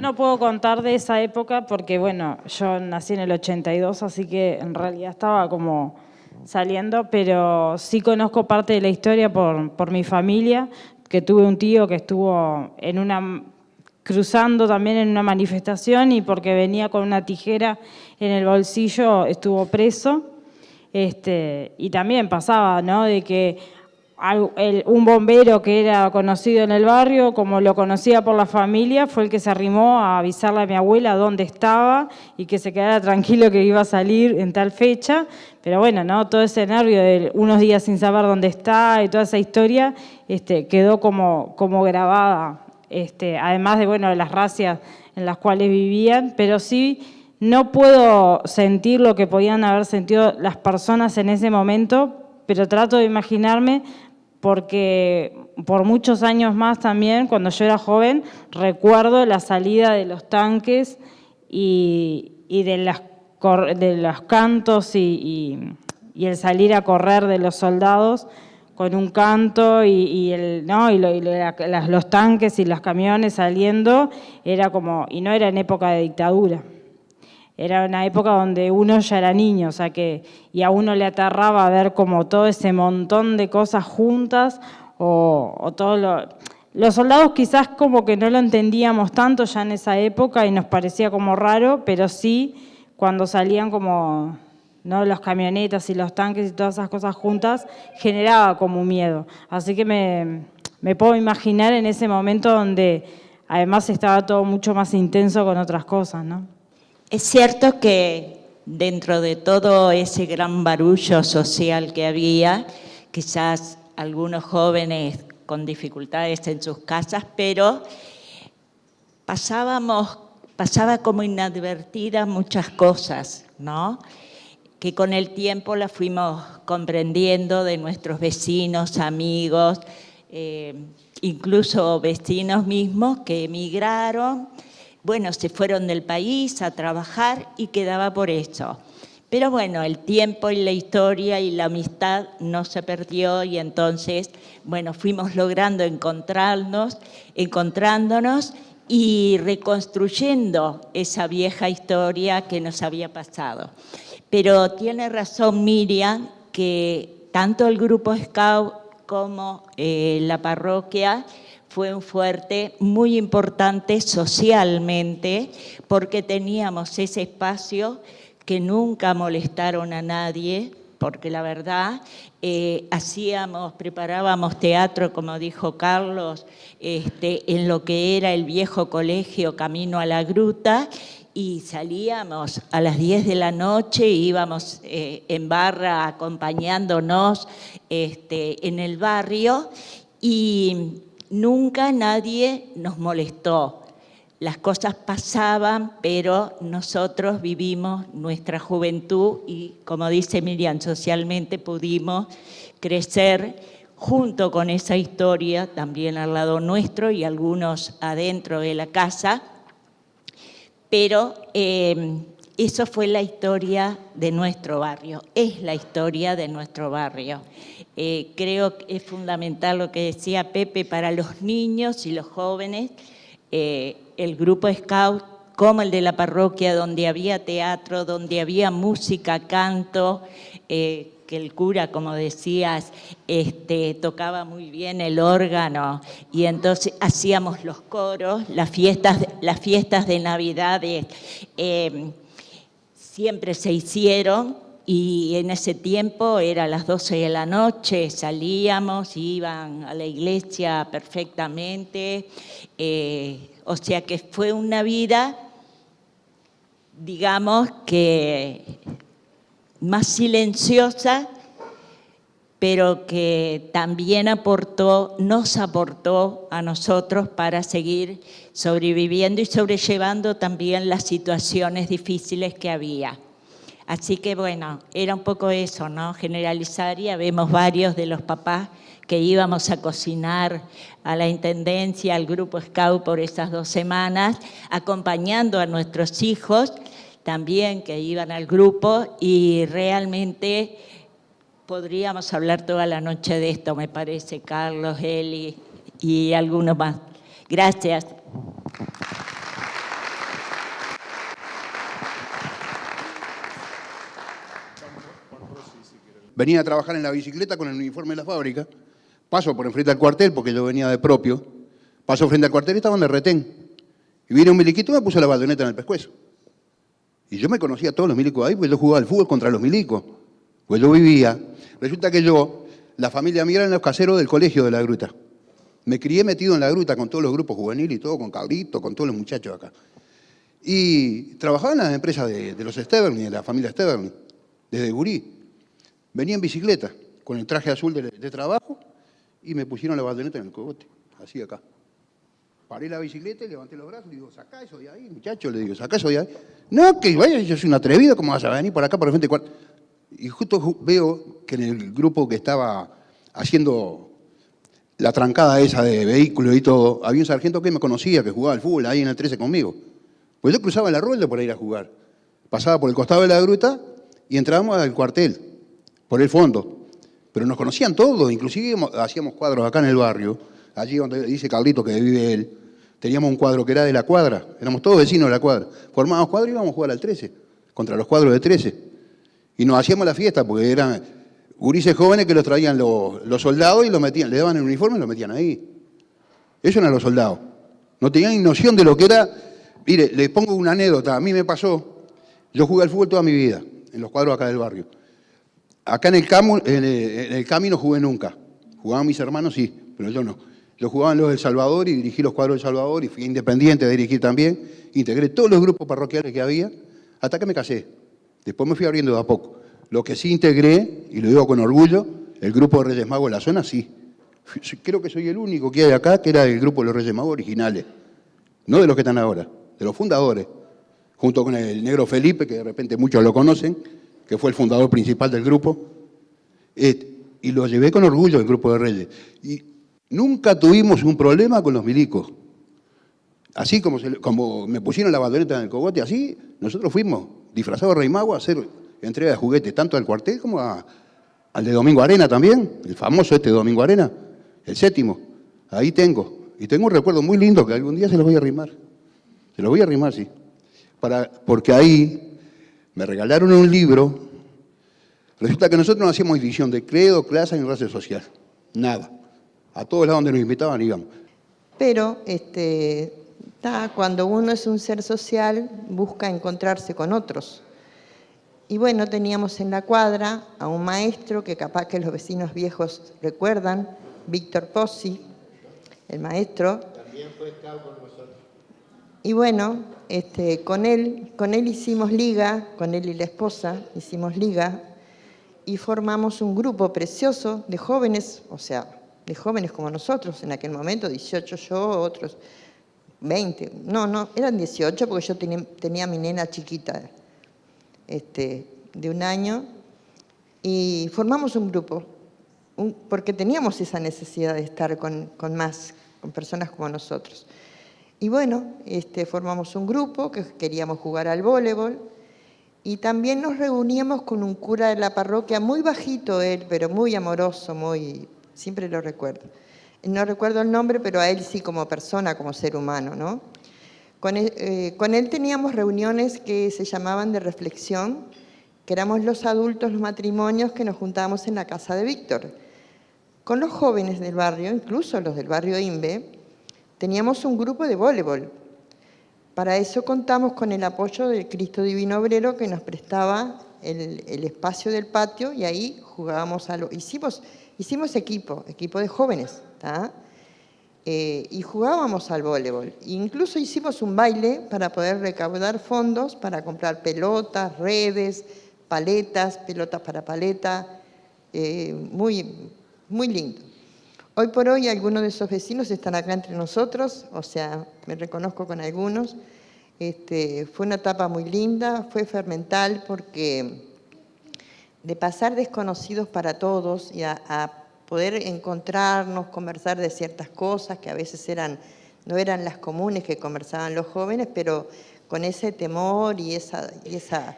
Yo no puedo contar de esa época porque, bueno, yo nací en el 82, así que en realidad estaba como saliendo, pero sí conozco parte de la historia por mi familia, que tuve un tío que estuvo cruzando también en una manifestación y porque venía con una tijera en el bolsillo estuvo preso. Y también pasaba, ¿no?, de que un bombero que era conocido en el barrio, como lo conocía por la familia, fue el que se arrimó a avisarle a mi abuela dónde estaba y que se quedara tranquilo que iba a salir en tal fecha. Pero bueno, ¿no?, todo ese nervio de unos días sin saber dónde está y toda esa historia quedó como grabada, además de, bueno, de las racias en las cuales vivían, pero sí no puedo sentir lo que podían haber sentido las personas en ese momento, pero trato de imaginarme porque por muchos años más también, cuando yo era joven, recuerdo la salida de los tanques y de los cantos y el salir a correr de los soldados con un canto los tanques y los camiones saliendo, era como, y no era en época de dictadura. Era una época donde uno ya era niño, o sea y a uno le aterraba ver como todo ese montón de cosas juntas, los soldados quizás como que no lo entendíamos tanto ya en esa época y nos parecía como raro, pero sí cuando salían como, ¿no?, las camionetas y los tanques y todas esas cosas juntas, generaba como un miedo. Así que me puedo imaginar en ese momento donde además estaba todo mucho más intenso con otras cosas, ¿no? Es cierto que dentro de todo ese gran barullo social que había, quizás algunos jóvenes con dificultades en sus casas, pero pasaba como inadvertidas muchas cosas, ¿no?, que con el tiempo las fuimos comprendiendo de nuestros vecinos, amigos, incluso vecinos mismos que emigraron. Bueno, se fueron del país a trabajar y quedaba por eso. Pero bueno, el tiempo y la historia y la amistad no se perdió y entonces, bueno, fuimos logrando encontrándonos y reconstruyendo esa vieja historia que nos había pasado. Pero tiene razón Miriam que tanto el grupo Scout como la parroquia fue un fuerte muy importante socialmente porque teníamos ese espacio que nunca molestaron a nadie, porque la verdad preparábamos teatro, como dijo Carlos, en lo que era el viejo colegio Camino a la Gruta, y salíamos a las 10 de la noche, íbamos en barra acompañándonos en el barrio y nunca nadie nos molestó. Las cosas pasaban, pero nosotros vivimos nuestra juventud y, como dice Miriam, socialmente pudimos crecer junto con esa historia, también al lado nuestro y algunos adentro de la casa. Pero eso fue la historia de nuestro barrio, es la historia de nuestro barrio. Creo que es fundamental lo que decía Pepe para los niños y los jóvenes, el grupo Scout como el de la parroquia, donde había teatro, donde había música, canto, que el cura, como decías, tocaba muy bien el órgano y entonces hacíamos los coros, las fiestas de Navidad siempre se hicieron y en ese tiempo era a las 12 de la noche, salíamos, iban a la iglesia perfectamente, o sea que fue una vida, digamos que más silenciosa, pero que también nos aportó a nosotros para seguir sobreviviendo y sobrellevando también las situaciones difíciles que había. Así que bueno, era un poco eso, ¿no?, generalizar, y vemos varios de los papás que íbamos a cocinar a la intendencia, al grupo Scout por esas 2 semanas, acompañando a nuestros hijos también que iban al grupo, y realmente podríamos hablar toda la noche de esto, me parece, Carlos, Eli y algunos más. Gracias. venía a trabajar en la bicicleta con el uniforme de la fábrica, paso por enfrente al cuartel, porque yo venía de propio, paso frente al cuartel y estaban de retén. Y vino un miliquito y me puso la bayoneta en el pescuezo. Y yo me conocía a todos los milicos ahí, porque yo jugaba al fútbol contra los milicos. Pues yo vivía. Resulta que la familia mía eran los caseros del colegio de la Gruta. Me crié metido en la Gruta con todos los grupos juveniles y todo, con Cabrito, con todos los muchachos acá. Y trabajaba en las empresas de los Steverny, de la familia Steverny, desde gurí. Venía en bicicleta, con el traje azul de trabajo, y me pusieron la bayoneta en el cogote, así acá. Paré la bicicleta y levanté los brazos y digo, sacá eso de ahí, muchacho, le digo, sacá eso de ahí. No, que vaya, yo soy un atrevido, ¿cómo vas a venir por acá, por el frente del cuarto? Y justo veo que en el grupo que estaba haciendo la trancada esa de vehículos y todo, había un sargento que me conocía, que jugaba al fútbol ahí en el 13 conmigo. Pues yo cruzaba el arroyo para ir a jugar. Pasaba por el costado de la Gruta y entrábamos al cuartel, por el fondo. Pero nos conocían todos, inclusive hacíamos cuadros acá en el barrio, allí donde dice Carlito que vive él. Teníamos un cuadro que era de la cuadra, éramos todos vecinos de la cuadra. Formábamos cuadro y íbamos a jugar al 13, contra los cuadros de 13. Y nos hacíamos la fiesta porque eran gurises jóvenes que los traían los soldados y los metían, le daban el uniforme y los metían ahí. Ellos eran los soldados. No tenían ni noción de lo que era. Mire, les pongo una anécdota. A mí me pasó, yo jugué al fútbol toda mi vida, en los cuadros acá del barrio. Acá en el camino jugué nunca. Jugaban mis hermanos, sí, pero yo no. Yo jugaba en los del Salvador y dirigí los cuadros del Salvador y fui independiente a dirigir también. Integré todos los grupos parroquiales que había hasta que me casé. Después me fui abriendo de a poco. Lo que sí integré, y lo digo con orgullo, el grupo de Reyes Magos de la zona, sí. Creo que soy el único que hay acá que era del grupo de los Reyes Magos originales. No de los que están ahora, de los fundadores. Junto con el negro Felipe, que de repente muchos lo conocen, que fue el fundador principal del grupo. Y lo llevé con orgullo el grupo de Reyes. Y nunca tuvimos un problema con los milicos. Así como me pusieron la bayoneta en el cogote, así nosotros fuimos disfrazados de Rey Mago a hacer entrega de juguetes, tanto al cuartel como al de Domingo Arena también, el famoso Domingo Arena, el 7º. Ahí tengo. Y tengo un recuerdo muy lindo que algún día se los voy a arrimar. Se los voy a arrimar, sí. Porque ahí me regalaron un libro. Resulta que nosotros no hacíamos división de credo, clase ni raza social. Nada. A todos lados donde nos invitaban íbamos. Pero cuando uno es un ser social, busca encontrarse con otros. Y bueno, teníamos en la cuadra a un maestro que capaz que los vecinos viejos recuerdan, Víctor Pozzi, el maestro. También fue scout con nosotros. Y bueno, con él hicimos liga, con él y la esposa hicimos liga y formamos un grupo precioso de jóvenes, o sea, de jóvenes como nosotros, en aquel momento, 18 yo, otros 20, no, eran 18 porque yo tenía a mi nena chiquita, de 1 año, y formamos un grupo, porque teníamos esa necesidad de estar con personas como nosotros. Y bueno, formamos un grupo que queríamos jugar al voleibol, y también nos reuníamos con un cura de la parroquia, muy bajito él, pero muy amoroso, siempre lo recuerdo. No recuerdo el nombre, pero a él sí como persona, como ser humano, ¿no? Con él teníamos reuniones que se llamaban de reflexión, que éramos los adultos, los matrimonios que nos juntábamos en la casa de Víctor. Con los jóvenes del barrio, incluso los del barrio Imbe, teníamos un grupo de voleibol. Para eso contamos con el apoyo del Cristo Divino Obrero que nos prestaba el espacio del patio y ahí jugábamos hicimos equipo de jóvenes, ¿tá? Y jugábamos al voleibol. Incluso hicimos un baile para poder recaudar fondos para comprar pelotas, redes, paletas, pelotas para paleta, muy, muy lindo. Hoy por hoy algunos de esos vecinos están acá entre nosotros, o sea, me reconozco con algunos. Fue una etapa muy linda, fue fermental porque de pasar desconocidos para todos y a poder encontrarnos, conversar de ciertas cosas que a veces no eran las comunes que conversaban los jóvenes, pero con ese temor y esa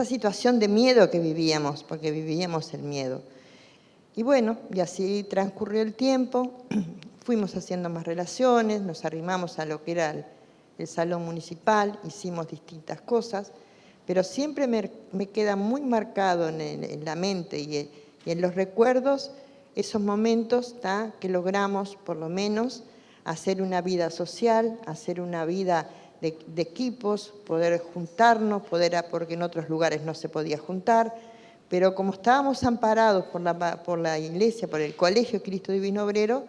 situación de miedo que vivíamos, porque vivíamos el miedo. Y bueno, y así transcurrió el tiempo, fuimos haciendo más relaciones, nos arrimamos a lo que era el salón municipal, hicimos distintas cosas, pero siempre me queda muy marcado en la mente y en los recuerdos esos momentos que logramos por lo menos hacer una vida social, hacer una vida de equipos, poder juntarnos, porque en otros lugares no se podía juntar, pero como estábamos amparados por la iglesia, por el Colegio Cristo Divino Obrero,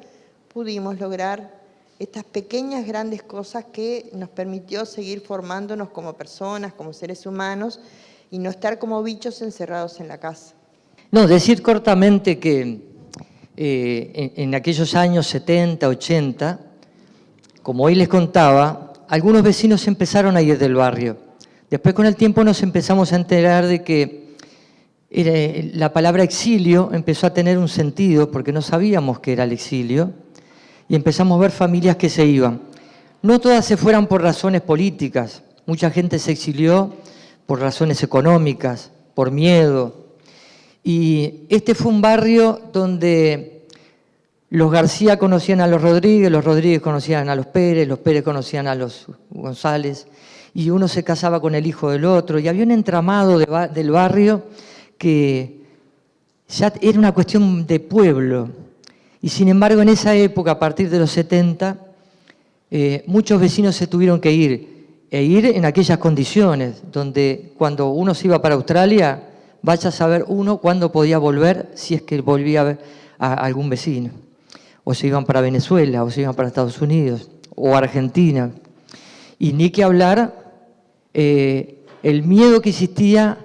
pudimos lograr estas pequeñas, grandes cosas que nos permitió seguir formándonos como personas, como seres humanos, y no estar como bichos encerrados en la casa. No, decir cortamente que en aquellos años 70, 80, como hoy les contaba, algunos vecinos empezaron a ir del barrio. Después con el tiempo nos empezamos a enterar de que la palabra exilio empezó a tener un sentido, porque no sabíamos qué era el exilio, y empezamos a ver familias que se iban. No todas se fueran por razones políticas, mucha gente se exilió por razones económicas, por miedo. Y este fue un barrio donde los García conocían a los Rodríguez conocían a los Pérez conocían a los González, y uno se casaba con el hijo del otro, y había un entramado del barrio que ya era una cuestión de pueblo. Y sin embargo, en esa época, a partir de los 70, muchos vecinos se tuvieron que ir en aquellas condiciones, donde cuando uno se iba para Australia, vaya a saber uno cuándo podía volver, si es que volvía a ver a algún vecino. O se iban para Venezuela, o se iban para Estados Unidos, o Argentina. Y ni que hablar el miedo que existía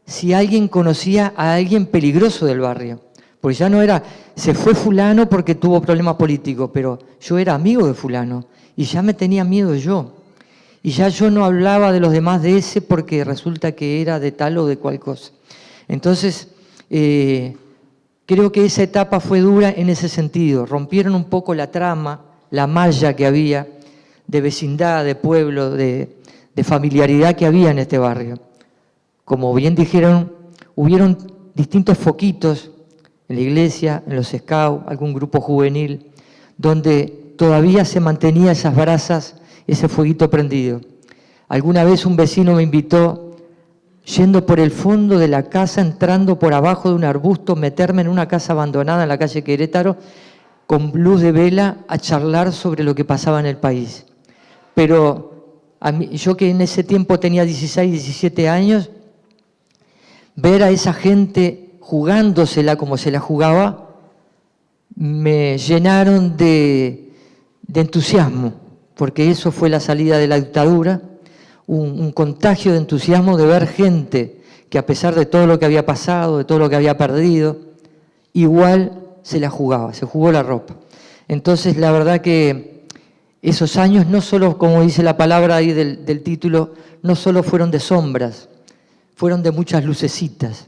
si alguien conocía a alguien peligroso del barrio. Porque ya no era, se fue fulano porque tuvo problemas políticos, pero yo era amigo de fulano y ya me tenía miedo yo. Y ya yo no hablaba de los demás de ese porque resulta que era de tal o de cual cosa. Entonces, creo que esa etapa fue dura en ese sentido. Rompieron un poco la trama, la malla que había de vecindad, de pueblo, de familiaridad que había en este barrio. Como bien dijeron, hubieron distintos foquitos en la iglesia, en los scouts, algún grupo juvenil, donde todavía se mantenía esas brasas, ese fueguito prendido. Alguna vez un vecino me invitó, yendo por el fondo de la casa, entrando por abajo de un arbusto, meterme en una casa abandonada en la calle Querétaro, con luz de vela, a charlar sobre lo que pasaba en el país. Pero yo que en ese tiempo tenía 16, 17 años, ver a esa gente jugándosela como se la jugaba, me llenaron de entusiasmo, porque eso fue la salida de la dictadura, un contagio de entusiasmo de ver gente que a pesar de todo lo que había pasado, de todo lo que había perdido, igual se la jugaba, se jugó la ropa. Entonces la verdad que esos años no solo, como dice la palabra ahí del título, no solo fueron de sombras, fueron de muchas lucecitas.